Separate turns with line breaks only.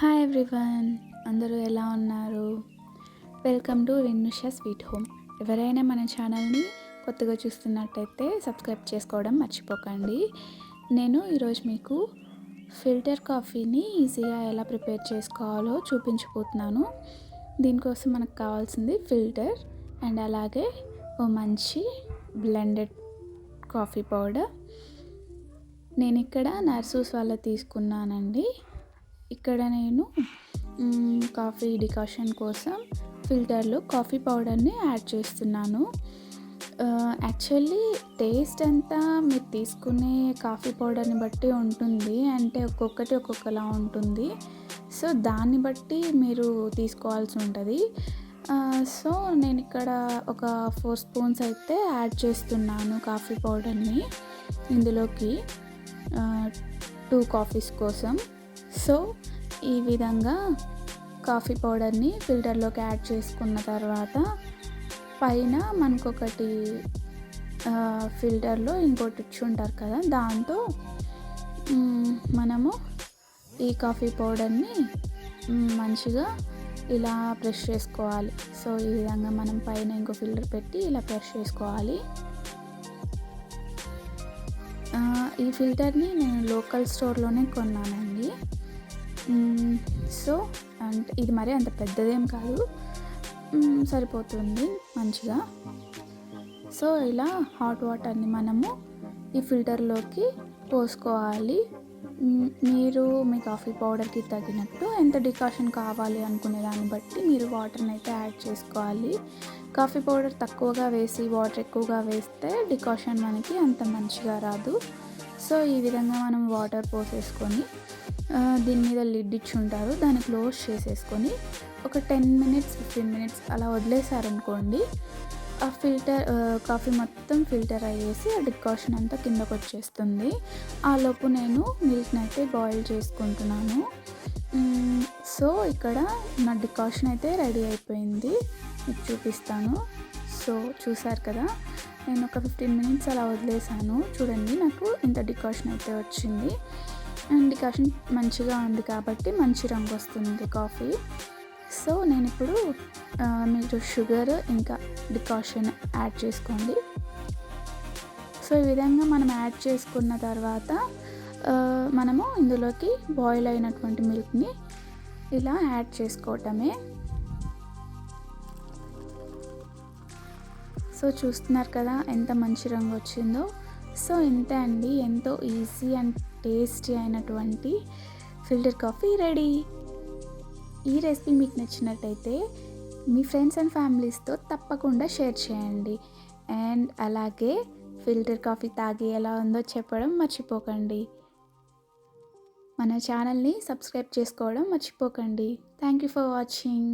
Hi everyone, అందరూ ఎలా ఉన్నారు? Welcome to Rinnusha sweet home. ఎవరైనా మన ఛానల్ని కొత్తగా చూస్తున్నట్టయితే సబ్స్క్రైబ్ చేసుకోవడం మర్చిపోకండి. నేను ఈరోజు మీకు ఫిల్టర్ కాఫీని ఈజీగా ఎలా ప్రిపేర్ చేసుకోవాలో చూపించబోతున్నాను. దీనికోసం మనకు కావాల్సింది ఫిల్టర్ అండ్ అలాగే ఓ మంచి బ్లెండెడ్ కాఫీ పౌడర్. నేను ఇక్కడ నర్సూస్ వల్ల తీసుకున్నానండి. ఇక్కడ నేను కాఫీ డికాషన్ కోసం ఫిల్టర్లో కాఫీ పౌడర్ని యాడ్ చేస్తున్నాను. యాక్చువల్లీ టేస్ట్ అంతా మీరు తీసుకునే కాఫీ పౌడర్ని బట్టి ఉంటుంది, అంటే ఒక్కొక్కటి ఒక్కొక్కలా ఉంటుంది. సో దాన్ని బట్టి మీరు తీసుకోవాల్సి ఉంటుంది. సో నేను ఇక్కడ ఒక 4 స్పూన్స్ అయితే యాడ్ చేస్తున్నాను కాఫీ పౌడర్ని ఇందులోకి 2 కాఫీస్ కోసం. సో ఈ విధంగా కాఫీ పౌడర్ని ఫిల్టర్లోకి యాడ్ చేసుకున్న తర్వాత పైన మనకొకటి ఫిల్టర్లో ఇంకోటి ఇచ్చుంటారు కదా, దాంతో మనము ఈ కాఫీ పౌడర్ని మంచిగా ఇలా ప్రెస్ చేసుకోవాలి. సో ఈ విధంగా మనం పైన ఇంకో ఫిల్టర్ పెట్టి ఇలా ప్రెస్ చేసుకోవాలి. ఈ ఫిల్టర్ని నేను లోకల్ స్టోర్లోనే కొన్నానండి. సో అంటే ఇది మరీ అంత పెద్దదేం కాదు, సరిపోతుంది మంచిగా. సో ఇలా హాట్ వాటర్ని మనము ఈ ఫిల్టర్లోకి పోసుకోవాలి. మీరు మీ కాఫీ పౌడర్కి తగినట్టు ఎంత డికాషన్ కావాలి అనుకునే దాన్ని బట్టి మీరు వాటర్ని అయితే యాడ్ చేసుకోవాలి. కాఫీ పౌడర్ తక్కువగా వేసి వాటర్ ఎక్కువగా వేస్తే డికాషన్ మనకి అంత మంచిగా రాదు. సో ఈ విధంగా మనం వాటర్ పోసేసుకొని దీని మీద లిడ్ ఇచ్చి ఉంటారు, దాన్ని క్లోజ్ చేసేసుకొని ఒక 10 మినిట్స్ 15 మినిట్స్ అలా వదిలేసారనుకోండి, ఆ ఫిల్టర్ కాఫీ మొత్తం ఫిల్టర్ అయ్యేసి ఆ డికాషన్ అంతా కిందకు వచ్చేస్తుంది. ఆలోపు నేను మిల్క్ని అయితే బాయిల్ చేసుకుంటున్నాను. సో ఇక్కడ నా డికాషన్ అయితే రెడీ అయిపోయింది, మీకు చూపిస్తాను. సో చూసారు కదా, నేను ఒక 15 మినిట్స్ అలా వదిలేసాను. చూడండి, నాకు ఇంత డికాషన్ అయితే వచ్చింది. అండ్ డికాషన్ మంచిగా ఉంది కాబట్టి మంచి రంగు వస్తుంది కాఫీ. సో నేను ఇప్పుడు మీరు షుగర్ ఇంకా డికాషన్ యాడ్ చేసుకోండి. సో ఈ విధంగా మనం యాడ్ చేసుకున్న తర్వాత మనము ఇందులోకి బాయిల్ అయినటువంటి మిల్క్ని ఇలా యాడ్ చేసుకోవటమే. సో చూస్తున్నారు కదా ఎంత మంచి రంగు వచ్చిందో. సో ఇంతే అండి, ఎంతో ఈజీ అండ్ టేస్టీ అయినటువంటి ఫిల్టర్ కాఫీ రెడీ. ఈ రెసిపీ మీకు నచ్చినట్టయితే మీ ఫ్రెండ్స్ అండ్ ఫ్యామిలీస్తో తప్పకుండా షేర్ చేయండి. అండ్ అలాగే ఫిల్టర్ కాఫీ తాగి ఎలా ఉందో చెప్పడం మర్చిపోకండి. మన ఛానల్ని సబ్స్క్రైబ్ చేసుకోవడం మర్చిపోకండి. Thank you for watching.